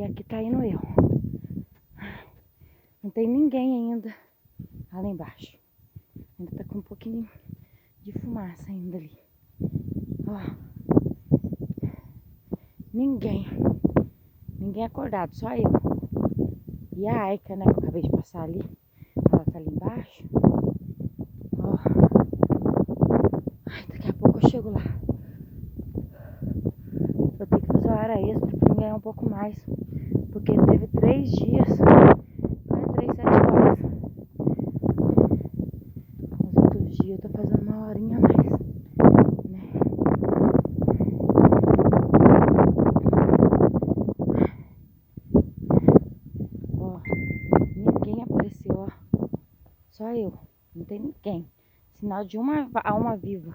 E aqui tá indo eu. Não tem ninguém ainda lá embaixo. Ainda tá com um pouquinho de fumaça ainda ali. Ó. Ninguém. Ninguém acordado, só eu. E a Aika, né, que eu acabei de passar ali. Ela tá ali embaixo. Ó. Ai, daqui a pouco eu chego lá. Vou ter que fazer uma hora extra pra ganhar um pouco mais. Porque teve 3 dias. 3, 7 horas. Os outros dias eu tô fazendo uma horinha a mais, né? Ó, ninguém apareceu, ó. Só eu. Não tem ninguém. Sinal de uma alma viva.